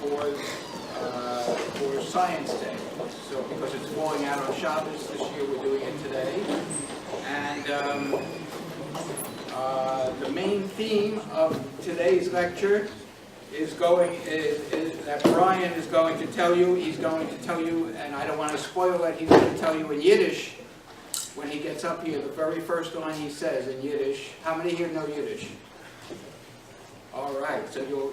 for Science Day. So because it's falling out on Shabbos this year, we're doing it today. And the main theme of today's lecture is that Brian is going to tell you. He's going to tell you, and I don't want to spoil it, he's going to tell you in Yiddish when he gets up here. The very first line he says in Yiddish. How many here know Yiddish? All right, so you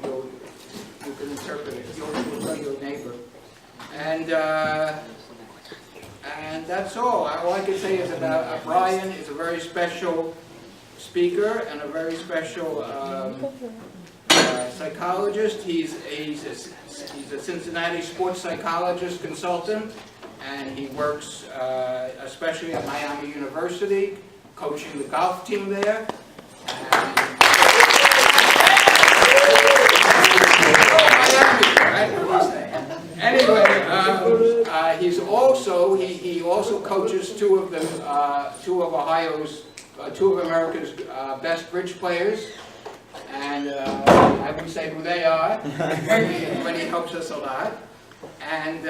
can interpret it. You'll tell your neighbor. And that's all. All I can say is about Brian is a very special speaker and a very special psychologist. He's a Cincinnati sports psychologist consultant, and he works especially at Miami University, coaching the golf team there. Anyway, he also coaches two of America's best bridge players, and I won't say who they are, but he helps us a lot. And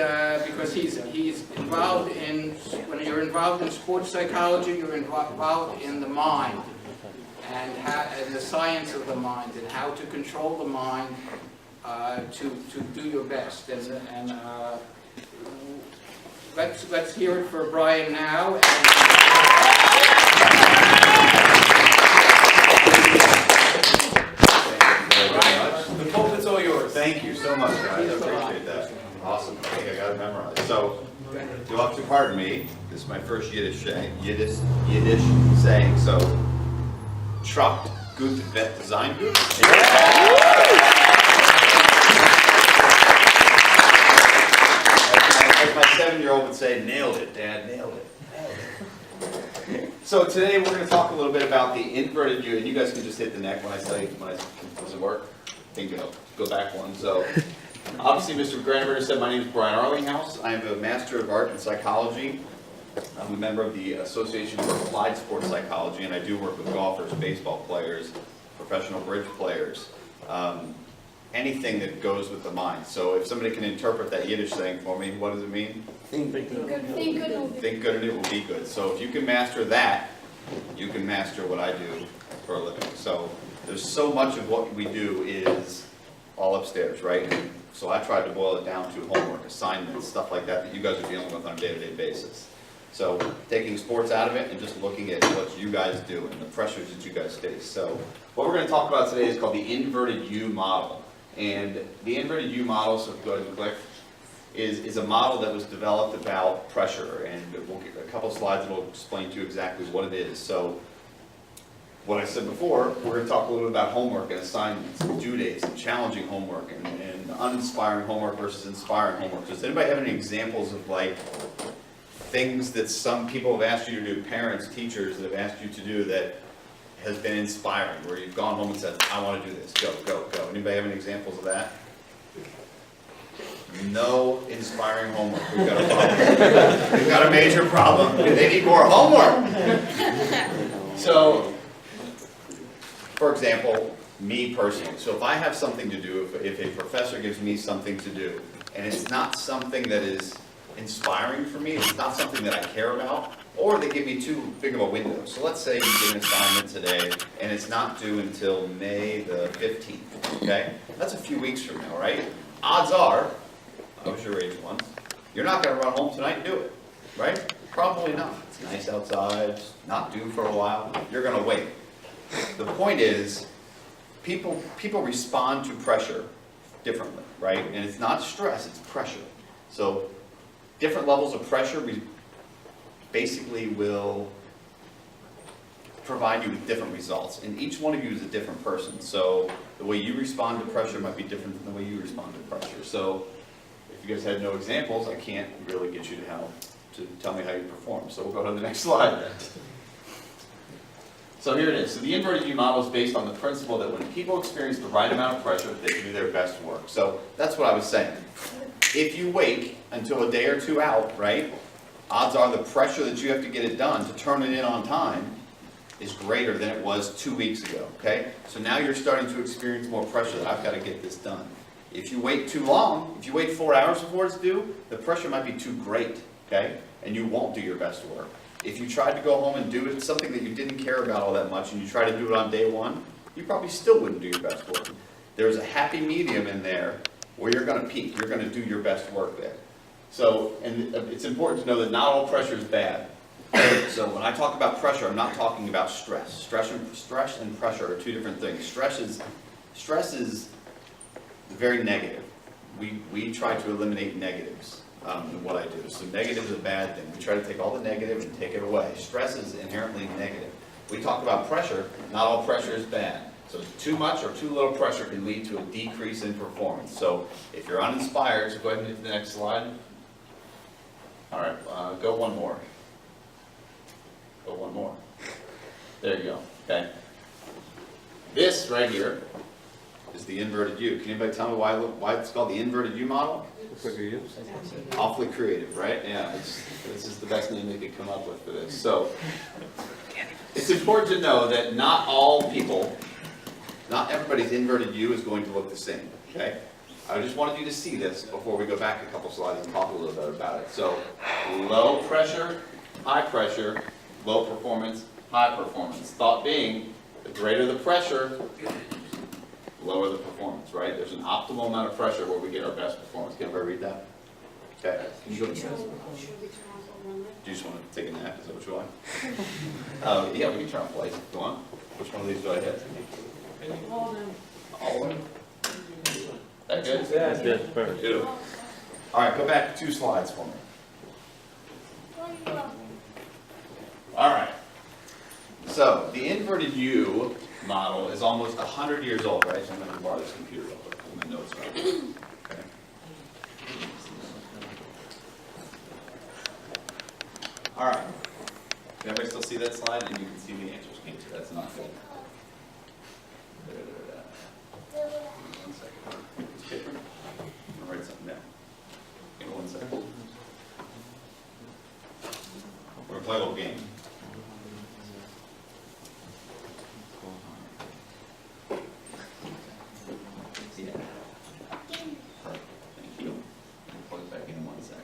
because he's involved in, when you're involved in sports psychology, you're involved in the mind and the science of the mind and how to control the mind to do your best. And let's hear it for Brian now. The pulpit's all yours. Thank you so much, guys. I appreciate that. Awesome. I think I got it memorized. So, you'll have to pardon me. This is my first Yiddish saying. So, Tracht gut wird sein gut. As my 7-year-old would say, nailed it, Dad, nailed it. So today we're going to talk a little bit about the inverted U, and you guys can just hit the neck when I say, does it work? Think it'll go back one. So obviously Mr. Granberger said my name is Brian Arlinghaus. I am a Master of Art in Psychology. I'm a member of the Association for Applied Sports Psychology, and I do work with golfers, baseball players, professional bridge players, anything that goes with the mind. So if somebody can interpret that Yiddish saying for me, what does it mean? Think good and it will be good. So if you can master that, you can master what I do for a living. So there's so much of what we do is all upstairs, right? So I tried to boil it down to homework, assignments, stuff like that you guys are dealing with on a day-to-day basis. So taking sports out of it and just looking at what you guys do and the pressures that you guys face. So what we're going to talk about today is called the inverted U model. And the inverted U model, so go ahead and click, is a model that was developed about pressure. And we'll get a couple slides that will explain to you exactly what it is. So what I said before, we're going to talk a little bit about homework and assignments, and due dates, and challenging homework, and uninspiring homework versus inspiring homework. Does anybody have any examples of like things that some people have asked you to do, parents, teachers that have asked you to do that has been inspiring, where you've gone home and said, I want to do this, go, go, go. Anybody have any examples of that? No inspiring homework. We've got a problem. We've got a major problem. They need more homework. So, for example, me personally, so if I have something to do, if a professor gives me something to do, and it's not something that is inspiring for me, it's not something that I care about, or they give me too big of a window. So let's say you get an assignment today, and it's not due until May the 15th, okay? That's a few weeks from now, right? Odds are, I was your age once, you're not going to run home tonight and do it, right? Probably not. It's nice outside, it's not due for a while, you're going to wait. The point is, people respond to pressure differently, right? And it's not stress, it's pressure. So different levels of pressure basically will provide you with different results. And each one of you is a different person. So the way you respond to pressure might be different than the way you respond to pressure. So if you guys had no examples, I can't really get you to tell me how you perform. So we'll go to the next slide. So here it is. So the inverted U model is based on the principle that when people experience the right amount of pressure, they can do their best work. So that's what I was saying. If you wait until a day or two out, right, odds are the pressure that you have to get it done to turn it in on time is greater than it was 2 weeks ago, okay? So now you're starting to experience more pressure that I've got to get this done. If you wait too long, if you wait 4 hours before it's due, the pressure might be too great, okay? And you won't do your best work. If you tried to go home and do it, something that you didn't care about all that much, and you try to do it on day one, you probably still wouldn't do your best work. There's a happy medium in there where you're going to peak. You're going to do your best work there. So, and it's important to know that not all pressure is bad. So when I talk about pressure, I'm not talking about stress. Stress and pressure are two different things. Stress is very negative. We try to eliminate negatives in what I do. So negative is a bad thing. We try to take all the negative and take it away. Stress is inherently negative. We talk about pressure. Not all pressure is bad. So too much or too little pressure can lead to a decrease in performance. So if you're uninspired, so go ahead and hit the next slide. All right, go one more. Go one more. There you go. Okay. This right here is the inverted U. Can anybody tell me why it's called the inverted U model? Awfully creative, right? Yeah, this is the best name they could come up with for this. So it's important to know that not all people, not everybody's inverted U is going to look the same. Okay? I just wanted you to see this before we go back a couple slides and talk a little bit about it. So low pressure, high pressure, low performance, high performance. Thought being, the greater the pressure, lower the performance, right? There's an optimal amount of pressure where we get our best performance. Can everybody read that? Okay. Can you go to the next? Do you just want to take a nap? Is that what you want? Yeah, we can try and play. Go on. Which one of these do I hit? All of them. All of them? That good? Yeah, that's good. Perfect. Beautiful. All right, go back 2 slides for me. All right. So the inverted U model is almost 100 years old, right? So I'm going to borrow this computer real quick. Put my notes right. Okay. All right. Can everybody still see that slide? And you can see the answers. Can't you? That's not good. One second. This paper. I'm going to write something down. Give me 1 second. We're going to play a little game. Yeah. Perfect. Thank you. I'll plug it back in 1 second.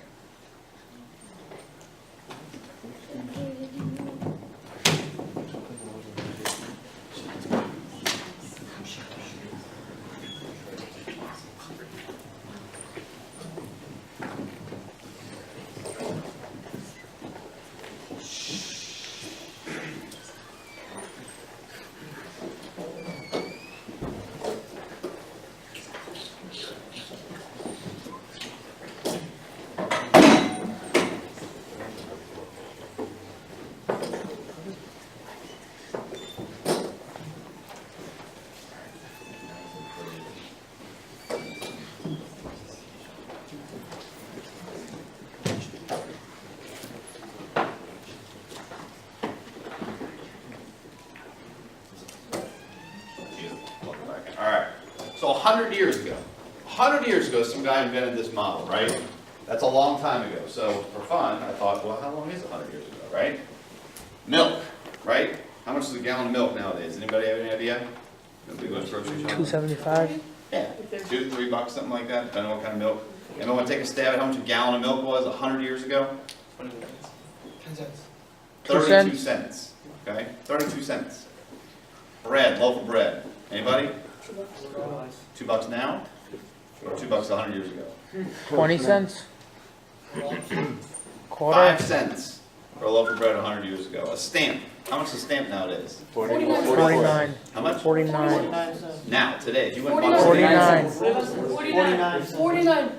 So 100 years ago, some guy invented this model, right? That's a long time ago. So for fun, I thought, well, how long is 100 years ago, right? Milk, right? How much is a gallon of milk nowadays? Anybody have any idea? Nobody goes grocery shopping? $2.75. Yeah, $2 to $3, something like that, depending on what kind of milk. Anyone want to take a stab at how much a gallon of milk was 100 years ago? 10 cents. 32 cents. Okay, 32 cents. Bread, loaf of bread. Anybody? $2 now? Or $2 100 years ago? 20 cents? Quarter? 5 cents for a loaf of bread 100 years ago. A stamp. How much is a stamp nowadays? 49. How much? 49. Now, today, if you went 49. 49. 49.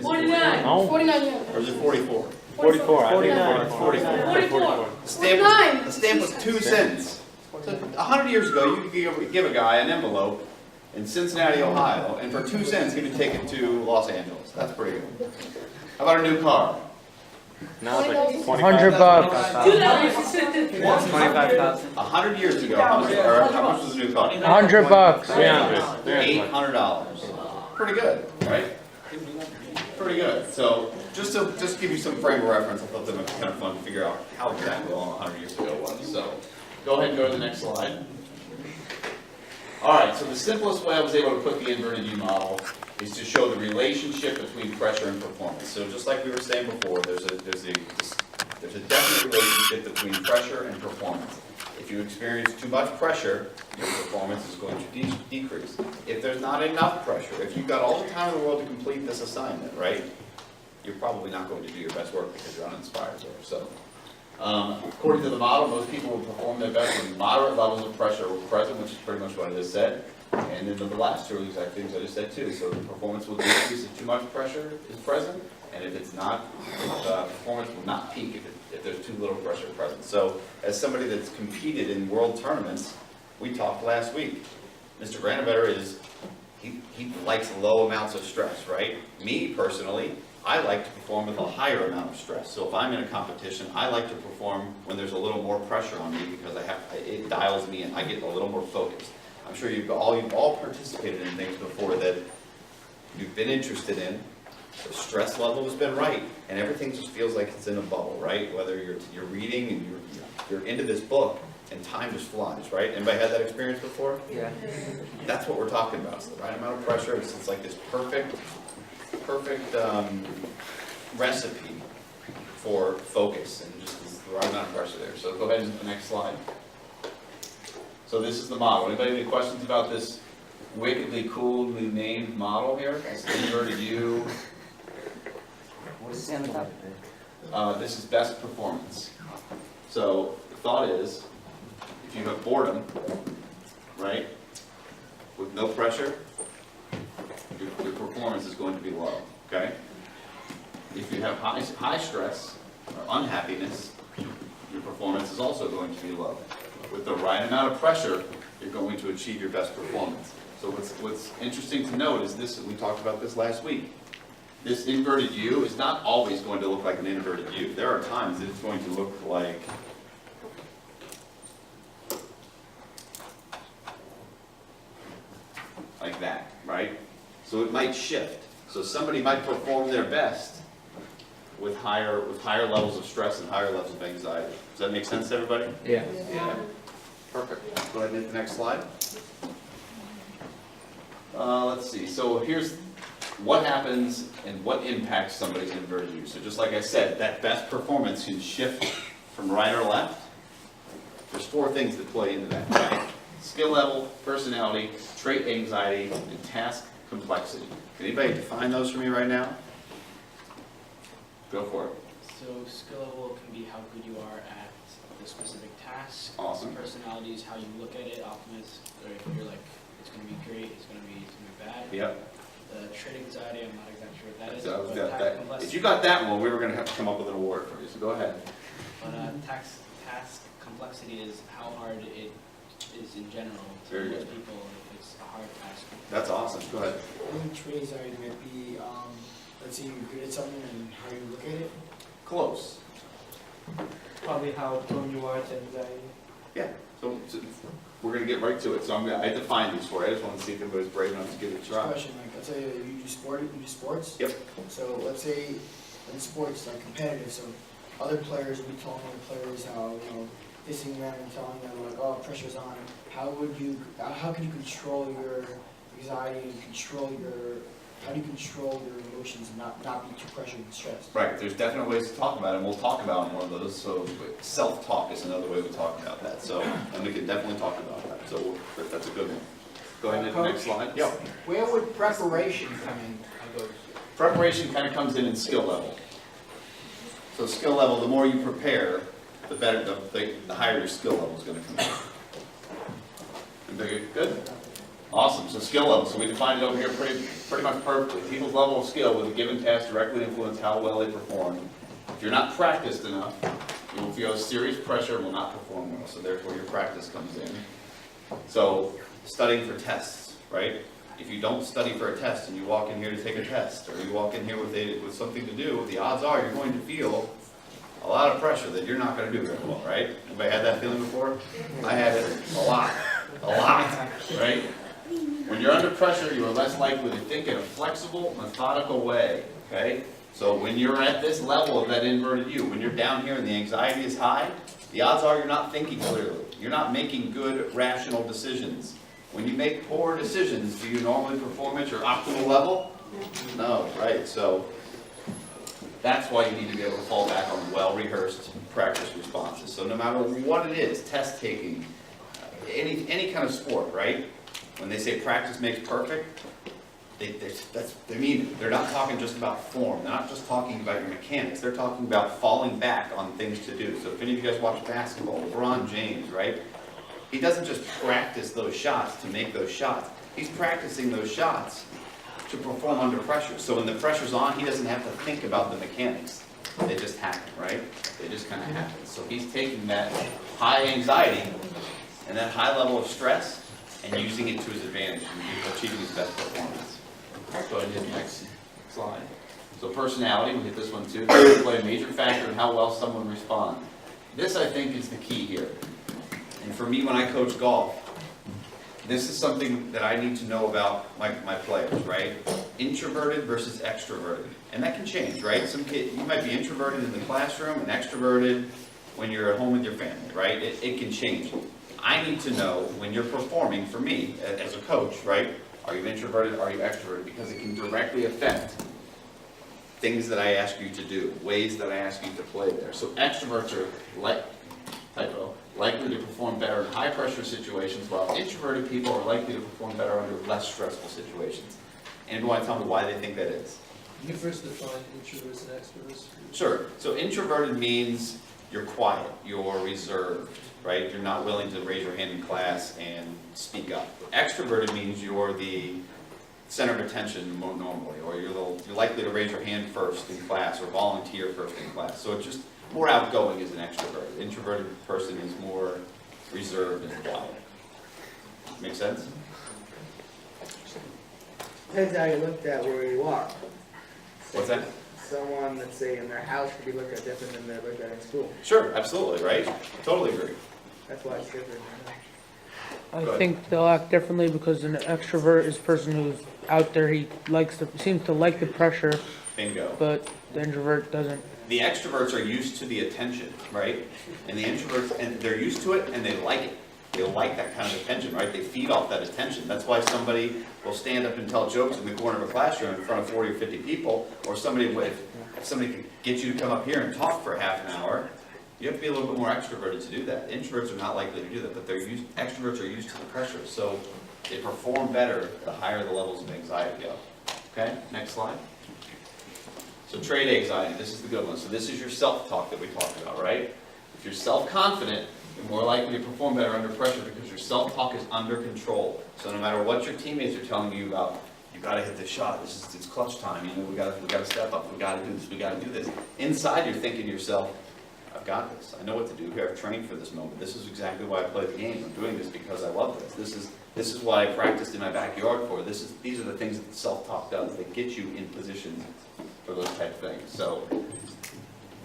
49. No. 49. or is it 44? 44. I think 49. 44. The stamp was 2 cents. So 100 years ago, you could give a guy an envelope in Cincinnati, Ohio, and for 2 cents, he would take it to Los Angeles. That's pretty good. How about a new car? Now it's like 100 bucks. 25,000. 100 years ago, how much was a new car? 100 bucks. 300. $800. Pretty good, right? Pretty good. So just to give you some frame of reference, I thought that was kind of fun to figure out how exactly long 100 years ago was. So go ahead and go to the next slide. All right, so the simplest way I was able to put the inverted U model is to show the relationship between pressure and performance. So just like we were saying before, there's a definite relationship between pressure and performance. If you experience too much pressure, your performance is going to decrease. If there's not enough pressure, if you've got all the time in the world to complete this assignment, right, you're probably not going to do your best work because you're uninspired there. So, according to the model, most people will perform their best when moderate levels of pressure are present, which is pretty much what I just said. And then the last two are the exact things I just said too. So the performance will decrease if too much pressure is present, and if it's not, performance will not peak if there's too little pressure present. So as somebody that's competed in world tournaments, we talked last week. Mr. Granovetter he likes low amounts of stress, right? Me personally, I like to perform with a higher amount of stress. So if I'm in a competition, I like to perform when there's a little more pressure on me because it dials me in. I get a little more focused. I'm sure you've all participated in things before that you've been interested in. The stress level has been right, and everything just feels like it's in a bubble, right? Whether you're reading and you're into this book, and time just flies, right? Anybody had that experience before? Yeah. That's what we're talking about. It's the right amount of pressure. It's like this perfect recipe for focus, and just the right amount of pressure there. So go ahead and the next slide. So this is the model. Anybody have any questions about this wickedly coolly named model here? It's the inverted U. What is it on the top? This is best performance. So the thought is, if you have boredom, right, with no pressure, your performance is going to be low, okay? If you have high stress or unhappiness, your performance is also going to be low. With the right amount of pressure, you're going to achieve your best performance. So what's interesting to note is this, we talked about this last week. This inverted U is not always going to look like an inverted U. There are times that it's going to look like that, right? So it might shift. So somebody might perform their best with higher levels of stress and higher levels of anxiety. Does that make sense to everybody? Yeah. Yeah. Perfect. Go ahead and hit the next slide. Let's see. So here's what happens and what impacts somebody's inverted U. So just like I said, that best performance can shift from right or left. There's 4 things that play into that, right? Skill level, personality, trait anxiety, and task complexity. Can anybody define those for me right now? Go for it. So skill level can be how good you are at the specific task. Awesome. Personality is how you look at it. Optimist, or if you're like, it's going to be great, it's going to be bad. Yep. The trait anxiety, I'm not exactly sure what that is. So but that, task that, complexity- if you got that one, we were going to have to come up with an award for you. So go ahead. But task complexity is how hard it is in general to Very most good. people if it's a hard task. That's awesome. Go ahead. I think trait anxiety might be, let's say you're good at something and how you look at it. Close. Probably how prone you are to anxiety. Yeah. So we're going to get right to it. So I defined these for you. I just want to see if anybody's brave enough to give it a Just try. question, like, let's say you do sports. Yep. So let's say in sports, like competitive, so other players will be telling other players how, dissing them and telling them like, oh, pressure's on. How can you control your anxiety and how do you control your emotions and not be too pressured and stressed? Right, there's definite ways to talk about it, and we'll talk about one of those. So self-talk is another way we talk about that. So, and we can definitely talk about that. So that's a good one. Go ahead and hit the next slide. Yep. Where would preparation come in? Preparation kind of comes in skill level. So skill level, the more you prepare, the better, the higher your skill level is going to come in. Everybody good? Awesome. So skill level. So we defined it over here pretty much perfectly. People's level of skill with a given task directly influence how well they perform. If you're not practiced enough, you will feel serious pressure and will not perform well. So therefore your practice comes in. So studying for tests, right? If you don't study for a test and you walk in here to take a test, or you walk in here with something to do, the odds are you're going to feel a lot of pressure that you're not going to do very well, right? Anybody had that feeling before? I had it a lot, right? When you're under pressure, you are less likely to think in a flexible, methodical way, okay? So when you're at this level of that inverted U, when you're down here and the anxiety is high, the odds are you're not thinking clearly. You're not making good, rational decisions. When you make poor decisions, do you normally perform at your optimal level? No, right? So that's why you need to be able to fall back on well-rehearsed practice responses. So no matter what it is, test taking, any kind of sport, right? When they say practice makes perfect, they mean it. They're not talking just about form. They're not just talking about your mechanics. They're talking about falling back on things to do. So if any of you guys watch basketball, LeBron James, right? He doesn't just practice those shots to make those shots. He's practicing those shots to perform under pressure. So when the pressure's on, he doesn't have to think about the mechanics. They just happen, right? They just kind of happen. So he's taking that high anxiety and that high level of stress and using it to his advantage and achieving his best performance. Go ahead and hit the next slide. So personality, we'll hit this one too. This will play a major factor in how well someone responds. This, I think, is the key here. And for me, when I coach golf, this is something that I need to know about my players, right? Introverted versus extroverted. And that can change, right? Some kid, you might be introverted in the classroom and extroverted when you're at home with your family, right? It can change. I need to know when you're performing, for me, as a coach, right? Are you introverted, are you extroverted? Because it can directly affect things that I ask you to do, ways that I ask you to play there. So extroverts are likely to perform better in high pressure situations, while introverted people are likely to perform better under less stressful situations. And you want to tell me why they think that is? You first define introverts and extroverts. Sure. So introverted means you're quiet, you're reserved, right? You're not willing to raise your hand in class and speak up. Extroverted means you're the center of attention more normally, or you're likely to raise your hand first in class or volunteer first in class. So it's just more outgoing as an extrovert. Introverted person is more reserved and quiet. Make sense? Depends how you looked at where you are. What's that? Someone, let's say, in their house could be looked at different than they're looked at in school. Sure, absolutely, right? Totally agree. That's why it's different. I Go ahead. think they'll act differently because an extrovert is a person who's out there, he seems to like the pressure, Bingo. but the introvert doesn't. The extroverts are used to the attention, right? And the introverts, and they're used to it and they like it. They like that kind of attention, right? They feed off that attention. That's why somebody will stand up and tell jokes in the corner of a classroom in front of 40 or 50 people, or if somebody could get you to come up here and talk for half an hour, you have to be a little bit more extroverted to do that. Introverts are not likely to do that, but extroverts are used to the pressure, so they perform better the higher the levels of anxiety go. Okay, next slide. So trait anxiety, this is the good one. So this is your self-talk that we talked about, right? If you're self-confident, you're more likely to perform better under pressure because your self-talk is under control. So no matter what your teammates are telling you about, you got to hit this shot. It's clutch time. You know, we got to step up. We got to do this. We got to do this. Inside, you're thinking to yourself, I've got this. I know what to do here. I've trained for this moment. This is exactly why I play the game. I'm doing this because I love this. This is what I practiced in my backyard for. These are the things that the self-talk does. They get you in position for those type of things. So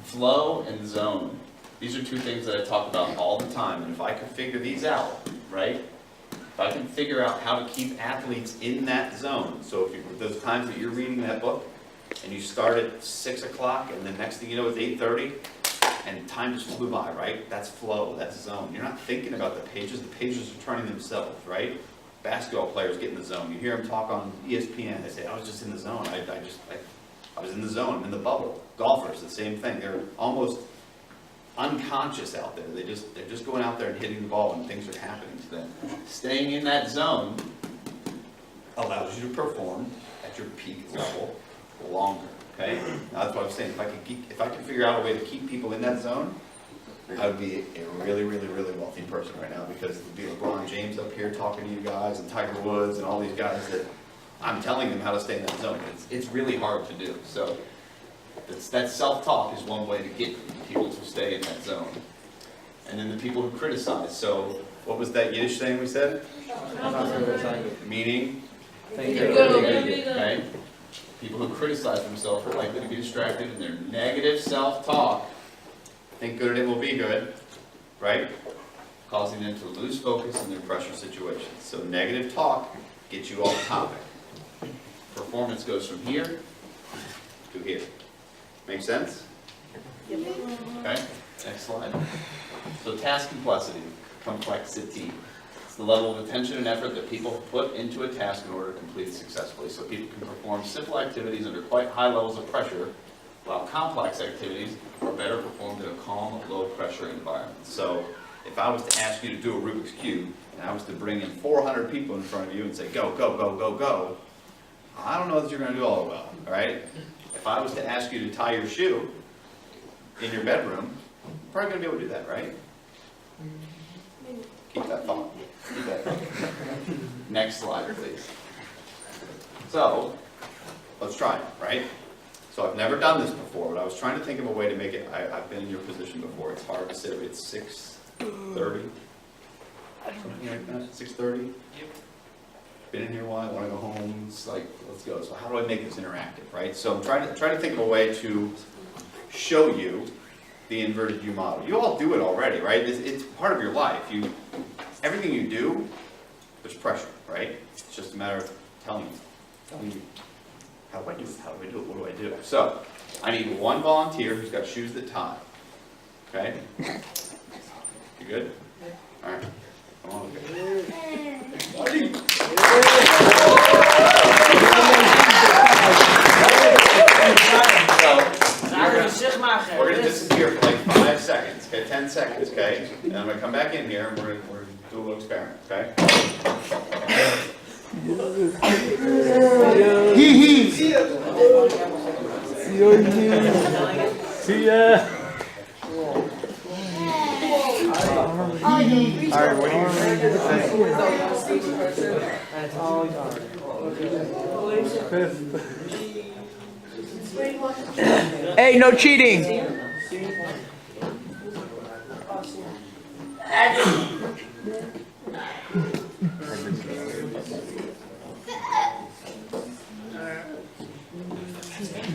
flow and zone. These are two things that I talk about all the time. And if I could figure these out, right? If I can figure out how to keep athletes in that zone. So if those times that you're reading that book and you start at 6 o'clock and the next thing you know it's 8:30 and time just flew by, right? That's flow, that's zone. You're not thinking about the pages are turning themselves, right? Basketball players get in the zone. You hear them talk on ESPN, they say, I was just in the zone. I was in the zone, I'm in the bubble. Golfers, the same thing. They're almost unconscious out there. They're just going out there and hitting the ball and things are happening to them. Staying in that zone allows you to perform at your peak level longer. Okay? Now that's what I'm saying. If I could figure out a way to keep people in that zone, I would be a really, really, really wealthy person right now, because it would be LeBron James up here talking to you guys and Tiger Woods and all these guys that I'm telling them how to stay in that zone. It's really hard to do. So that self-talk is one way to get people to stay in that zone. And then the people who criticize. So what was that Yiddish saying we said? Meaning? Okay? People who criticize themselves are likely to be distracted in their negative self-talk. Think good and it will be good, right? Causing them to lose focus in their pressure situations. So negative talk gets you off topic. Performance goes from here to here. Make sense? Okay, next slide. So task complexity. It's the level of attention and effort that people put into a task in order to complete it successfully. So people can perform simple activities under quite high levels of pressure, while complex activities are better performed in a calm, low-pressure environment. So if I was to ask you to do a Rubik's Cube, and I was to bring in 400 people in front of you and say, go, go, go, go, go, I don't know that you're going to do all well, all right? If I was to ask you to tie your shoe in your bedroom, you're probably going to be able to do that, right? Keep that thought. Keep that thought. Next slide, please. So, let's try it, right? So I've never done this before, but I was trying to think of a way to make it, I've been in your position before. It's hard to say, it's 6:30. Something like that, 6:30? Yep. Been in here a while, want to go home, it's like, let's go. So how do I make this interactive, right? So I'm trying to think of a way to show you the inverted U model. You all do it already, right? It's part of your life. Everything you do, there's pressure, right? It's just a matter of telling you, how do I do it? How do I do it? What do I do? So, I need one volunteer who's got shoes that tie. Okay? You good? All right. Come on, okay. So, we're going to disappear for like 5 seconds, okay? 10 seconds, okay? And I'm going to come back in here and we're going to do a little experiment, okay? See ya. Alright, what do you That's all Hey, no cheating.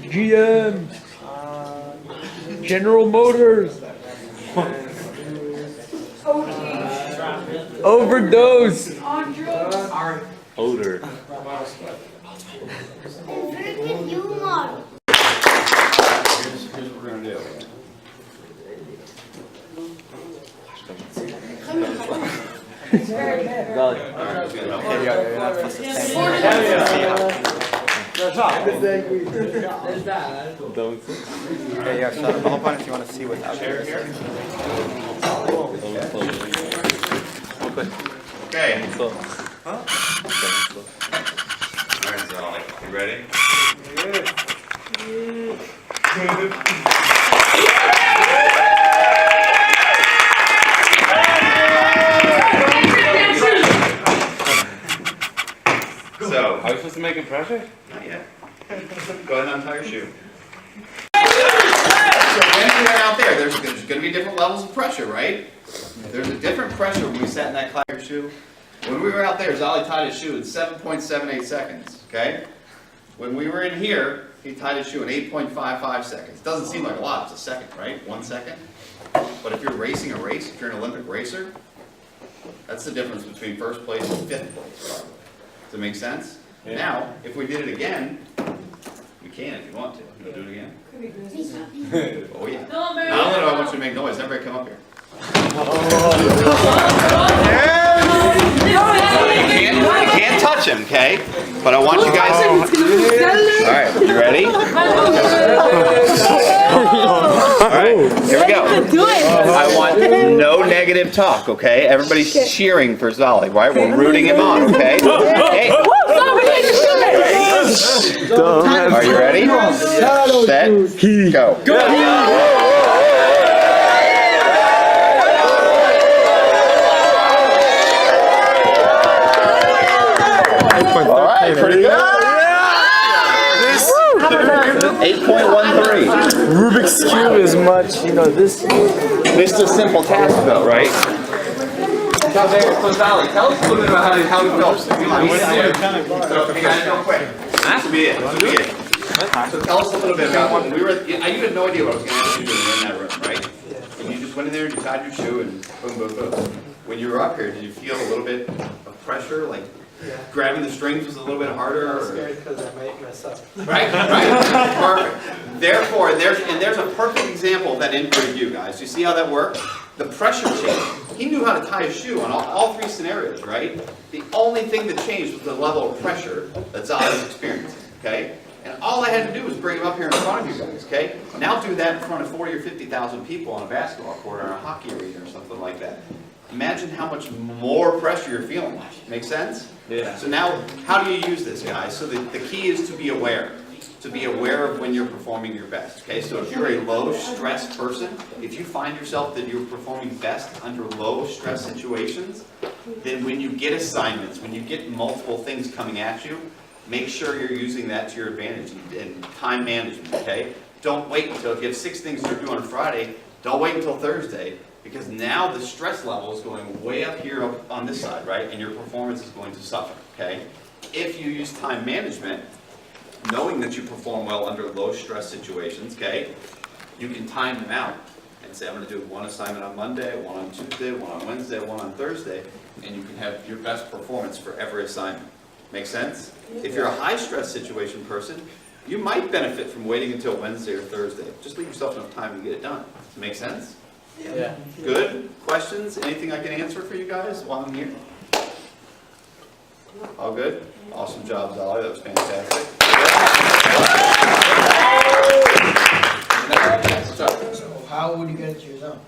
GM. General Motors. Overdose. Odor. Inverted U model. Here's what we're going to do. All right, good. Okay. You're not supposed to stand. Don't. Okay, yeah, shut up. Hop on if you want to see what's out there. Okay. All right, so you ready? So, Are we supposed to make pressure? not yet. Go ahead and untie your shoe. So when you're out there, there's going to be different levels of pressure, right? There's a different pressure when we sat in that clatter shoe. When we were out there, Zolly tied his shoe in 7.78 seconds, okay? When we were in here, he tied his shoe in 8.55 seconds. Doesn't seem like a lot, it's a second, right? 1 second. But if you're racing a race, if you're an Olympic racer, that's the difference between first place and fifth place, probably. Does it make sense? Yeah. Now, if we did it again, we can if you want to. You want to do it again? Oh yeah. Not only do I want you to make noise, everybody come up here. You can't touch him, okay? But I want you guys. Alright, you ready? Alright, here we go. I want no negative talk, okay? Everybody's cheering for Zolly, right? We're rooting him on, okay? Hey. Are you ready? Set, go. Alright, pretty good. 8.13. Rubik's Cube is much, you know, this. This is a simple task though, right? So Zolly, tell us a little bit about how it goes. So, hey guys, real quick. This will be it. This will be it. So tell us a little bit about when we were. You had no idea what I was going to ask you to do in that room, right? And you just went in there and you tied your shoe and boom, boom, boom. When you were up here, did you feel a little bit of pressure, like? Yeah. Grabbing the strings was a little bit harder? I was scared because I might mess up. Right, right. Perfect. Therefore, there's a perfect example of that inverted U, guys. You see how that works? The pressure changed. He knew how to tie a shoe on all three scenarios, right? The only thing that changed was the level of pressure that Zod was experiencing, okay? And all I had to do was bring him up here in front of you guys, okay? Now do that in front of 40 or 50,000 people on a basketball court or in a hockey arena or something like that. Imagine how much more pressure you're feeling. Make sense? Yeah. So now, how do you use this, guys? So the key is to be aware. To be aware of when you're performing your best, okay? So if you're a low-stress person, if you find yourself that you're performing best under low-stress situations, then when you get assignments, when you get multiple things coming at you, make sure you're using that to your advantage in time management, okay? Don't wait until, if you have 6 things to do on Friday, don't wait until Thursday, because now the stress level is going way up here on this side, right? And your performance is going to suffer, okay? If you use time management, knowing that you perform well under low-stress situations, okay, you can time them out and say, I'm going to do one assignment on Monday, one on Tuesday, one on Wednesday, one on Thursday, and you can have your best performance for every assignment. Make sense? If you're a high-stress situation person, you might benefit from waiting until Wednesday or Thursday. Just leave yourself enough time to get it done. Make sense? Yeah. Good? Questions? Anything I can answer for you guys while I'm here? All good? Awesome job, Zolly. That was fantastic. So how would you get into your zone?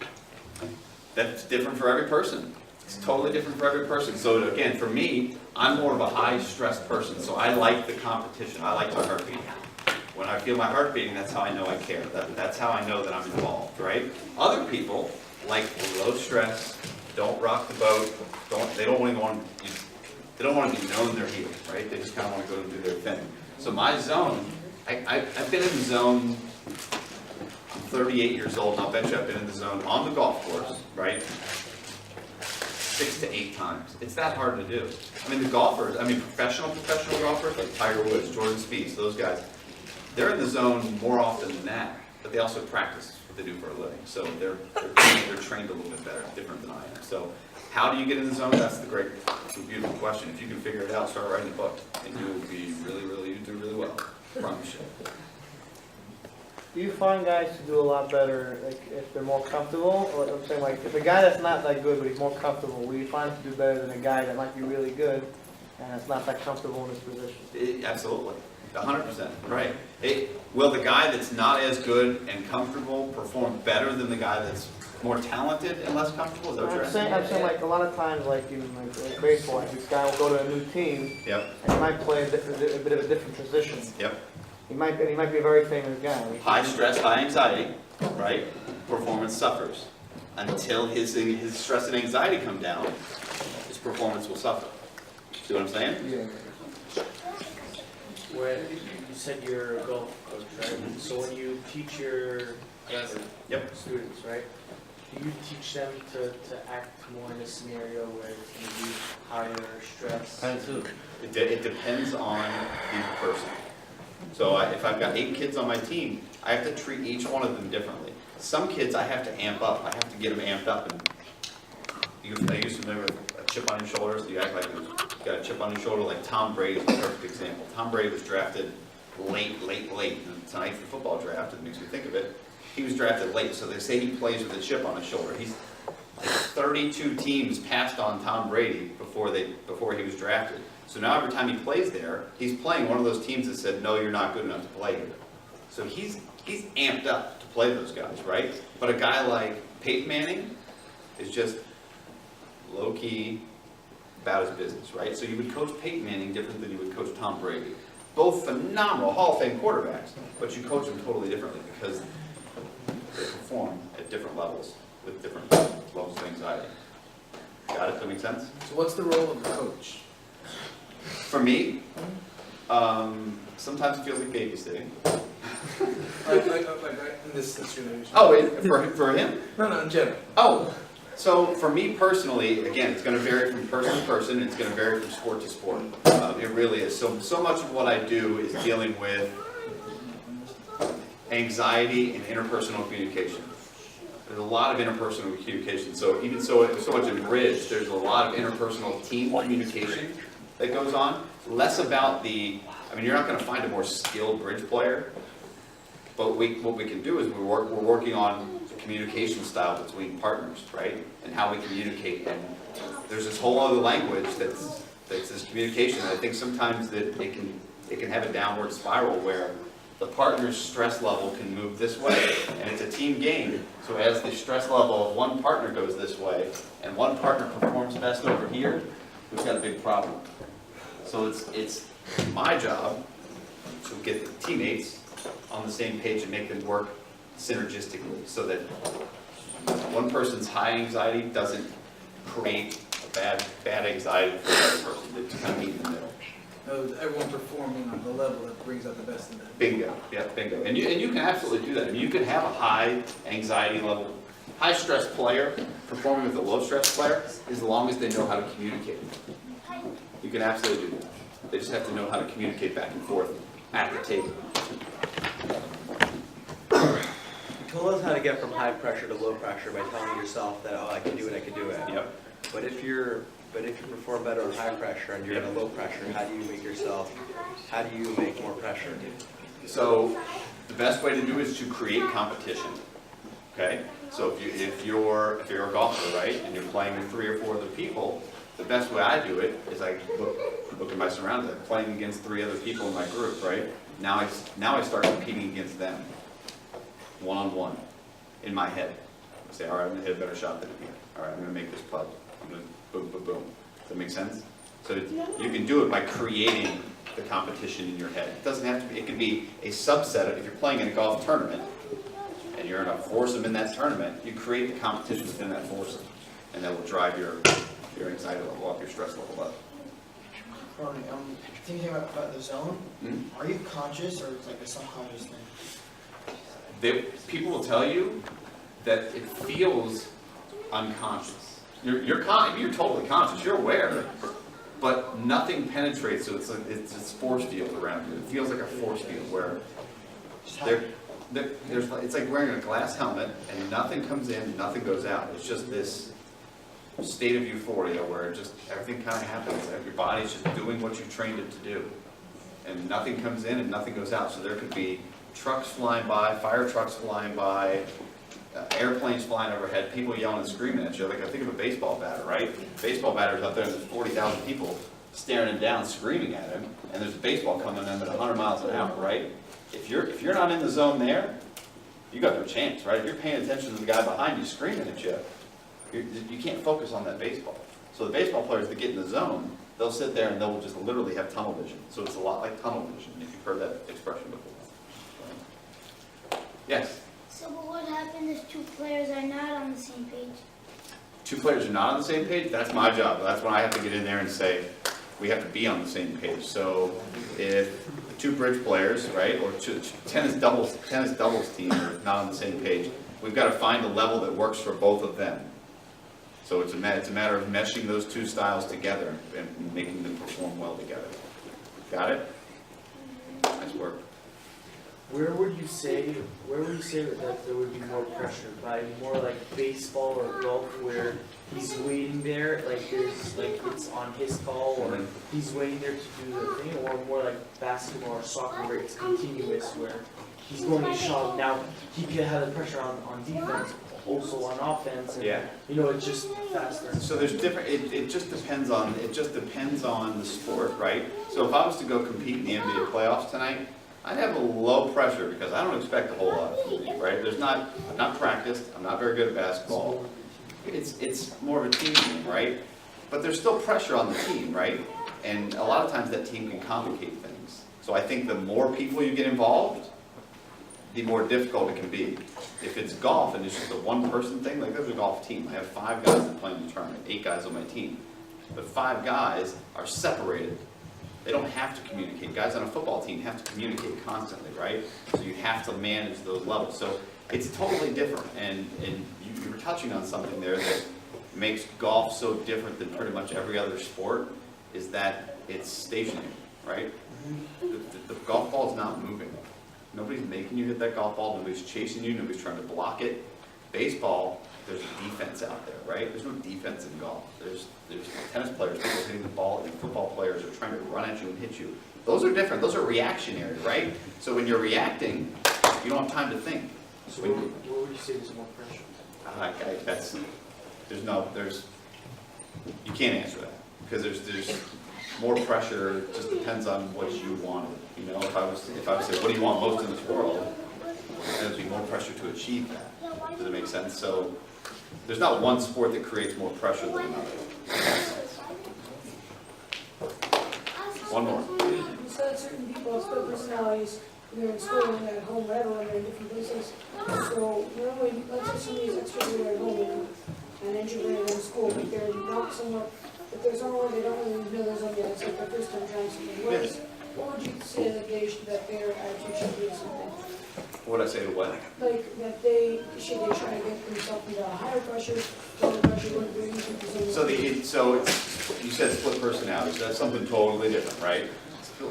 That's different for every person. It's totally different for every person. So again, for me, I'm more of a high-stress person, so I like the competition. I like my heart beating. When I feel my heart beating, that's how I know I care. That's how I know that I'm involved, right? Other people like low stress, don't rock the boat, they don't want to be known they're here, right? They just kind of want to go and do their thing. So my zone, I've been in the zone. I'm 38 years old, and I'll bet you I've been in the zone on the golf course, right? 6 to 8 times. It's that hard to do. I mean, the golfers, professional golfers like Tiger Woods, Jordan Spieth, those guys, they're in the zone more often than that, but they also practice what they do for a living. So they're trained a little bit better, different than I am. So how do you get in the zone? That's the beautiful question. If you can figure it out, start writing a book, and you will be you do really well. I promise you. Do you find guys to do a lot better, like, if they're more comfortable? Or I'm saying, like, if a guy that's not that good, but he's more comfortable, will you find him to do better than a guy that might be really good and that's not that comfortable in his position? Absolutely. 100%, right. Will the guy that's not as good and comfortable perform better than the guy that's more talented and less comfortable? Is that what you're asking? I'm saying, like, a lot of times, like, in like baseball, like, this guy will go to a new team, Yep, and he might play a bit of a different position. yep. He might be a very famous guy. High stress, high anxiety, right? Performance suffers. Until his stress and anxiety come down, his performance will suffer. See what I'm saying? Yeah. When you said you're a golf coach, right? So when you teach your Yep. students, right? Do you teach them to act more in a scenario where it's going to be higher stress? It depends on the person. So if I've got 8 kids on my team, I have to treat each one of them differently. Some kids I have to amp up. I have to get them amped up. And I used to remember a chip on your shoulders. You act like you got a chip on your shoulder, like Tom Brady is a perfect example. Tom Brady was drafted late. And tonight for football draft, it makes me think of it. He was drafted late, so they say he plays with a chip on his shoulder. 32 teams passed on Tom Brady before he was drafted. So now every time he plays there, he's playing one of those teams that said, no, you're not good enough to play here. So he's amped up to play those guys, right? But a guy like Peyton Manning is just low-key about his business, right? So you would coach Peyton Manning different than you would coach Tom Brady. Both phenomenal Hall of Fame quarterbacks, but you coach them totally differently because they perform at different levels with different levels of anxiety. Got it? Does that make sense? So what's the role of the coach? For me, sometimes it feels like babysitting. Like in this situation. Oh, wait, for him? No, in general. Oh, so for me personally, again, it's going to vary from person to person. It's going to vary from sport to sport. It really is. So much of what I do is dealing with anxiety and interpersonal communication. There's a lot of interpersonal communication. So even so much in bridge, there's a lot of interpersonal team communication that goes on. Less about you're not going to find a more skilled bridge player, But what we can do is we're working on the communication style between partners, right? And how we communicate. And there's this whole other language that's this communication. And I think sometimes that it can have a downward spiral where the partner's stress level can move this way, and it's a team game. So as the stress level of one partner goes this way, and one partner performs best over here, we've got a big problem. So it's my job to get the teammates on the same page and make them work synergistically, so that one person's high anxiety doesn't create a bad anxiety for the other person. They just kind of meet in the middle. Everyone performing on the level that brings out the best in them. Bingo, yeah, bingo. And you can absolutely do that. I mean, you can have a high anxiety level, high stress player performing with a low stress player as long as they know how to communicate. You can absolutely do that. They just have to know how to communicate back and forth at the table. You told us how to get from high pressure to low pressure by telling yourself that, oh, I can do it, I can do it. Yep. But if you perform better on high pressure and you're in a low pressure, how do you make more pressure? So the best way to do it is to create competition. Okay? So if you're a golfer, right, and you're playing with 3 or 4 other people, the best way I do it is I look at my surroundings. I'm playing against 3 other people in my group, right? Now I start competing against them, one-on-one, in my head. I say, all right, I'm gonna hit a better shot than you. All right, I'm gonna make this putt. I'm gonna boom, boom, boom. Does that make sense? So you can do it by creating the competition in your head. It doesn't have to be. It could be a subset of, if you're playing in a golf tournament and you're in a foursome in that tournament, you create the competition within that foursome, and that will drive your anxiety level up, your stress level up. Ronnie, thinking about the zone, are you conscious or it's like a subconscious thing? People will tell you that it feels unconscious. You're totally conscious. You're aware, but nothing penetrates. So it's a force field around you. It feels like a force field where it's like wearing a glass helmet and nothing comes in, nothing goes out. It's just this state of euphoria where just everything kind of happens. Your body's just doing what you trained it to do, and nothing comes in and nothing goes out. So there could be trucks flying by, fire trucks flying by, airplanes flying overhead, people yelling and screaming at you. Like I think of a baseball batter, right? Baseball batter's out there and there's 40,000 people staring him down, screaming at him, and there's a baseball coming in at 100 miles an hour, right? If you're not in the zone there, you got no chance, right? If you're paying attention to the guy behind you screaming at you, you can't focus on that baseball. So the baseball players that get in the zone, they'll sit there and they'll just literally have tunnel vision. So it's a lot like tunnel vision, if you've heard that expression before. Yes? So but what happens if 2 players are not on the same page? 2 players are not on the same page, that's my job. That's when I have to get in there and say, we have to be on the same page. So if the 2 bridge players, right, or tennis doubles team are not on the same page, we've got to find a level that works for both of them. So it's a matter of meshing those 2 styles together and making them perform well together. Got it? Nice work. Where would you say that there would be more pressure? By more like baseball or golf, where he's waiting there, like it's on his call, or he's waiting there to do the thing, or more like basketball or soccer, where it's continuous, where he's going to shot. Now he can have the pressure on defense, also on offense, and it's just faster. So there's different. It just depends on the sport, right? So if I was to go compete in the NBA playoffs tonight, I'd have a low pressure because I don't expect a whole lot from me, right? I'm not practiced. I'm not very good at basketball. It's more of a team game, right? But there's still pressure on the team, right? And a lot of times that team can complicate things. So I think the more people you get involved, the more difficult it can be. If it's golf and it's just a one-person thing, like there's a golf team. I have 5 guys that play in the tournament, 8 guys on my team. But 5 guys are separated. They don't have to communicate. Guys on a football team have to communicate constantly, right? So you have to manage those levels. So it's totally different. And you were touching on something there that makes golf so different than pretty much every other sport, is that it's stationary, right? The golf ball is not moving. Nobody's making you hit that golf ball. Nobody's chasing you. Nobody's trying to block it. Baseball, there's a defense out there, right? There's no defense in golf. There's tennis players, people hitting the ball, and football players are trying to run at you and hit you. Those are different. Those are reactionary, right? So when you're reacting, You don't have time to think. So where would you say there's more pressure? You can't answer that, because there's more pressure. It just depends on what you wanted. You know, if I was to say, what do you want most in this world, there would be more pressure to achieve that. Does it make sense? So there's not one sport that creates more pressure than another. One more. You said certain people have split personalities, when they're in school and they're at home, whatever, when they're in different places. So normally, let's say somebody's extroverted at home and introverted in school, but they're not somewhat, if they're somewhere they don't really know there's only, it's like their first time trying something. What would you say that that their attitude should be or something? What would I say to what? Like, that should they try to get themselves into higher pressure, lower pressure, what they're using to You said split personality, so that's something totally different, right?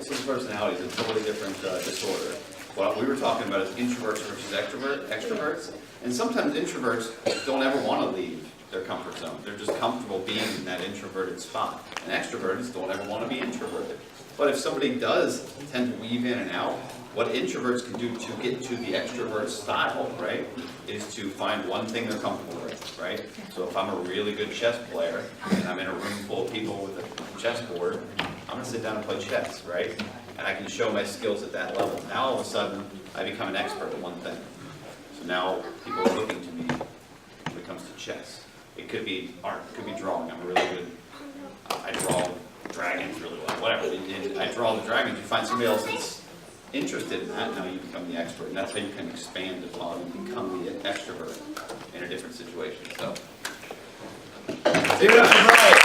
Split personality is a totally different disorder. What we were talking about is introverts versus extroverts. And sometimes introverts don't ever want to leave their comfort zone. They're just comfortable being in that introverted spot. And extroverts don't ever want to be introverted. But if somebody does tend to weave in and out, what introverts can do to get to the extrovert style, right, is to find one thing they're comfortable with, right? So if I'm a really good chess player and I'm in a room full of people with a chessboard, I'm going to sit down and play chess, right? And I can show my skills at that level. Now all of a sudden, I become an expert at one thing. So now people are looking to me when it comes to chess. It could be art, it could be drawing. I'm really good. I draw dragons really well, whatever. And I draw the dragons. You find somebody else that's interested in that, now you become the expert. And that's how you can expand upon and become the extrovert in a different situation. So, see you, Brian.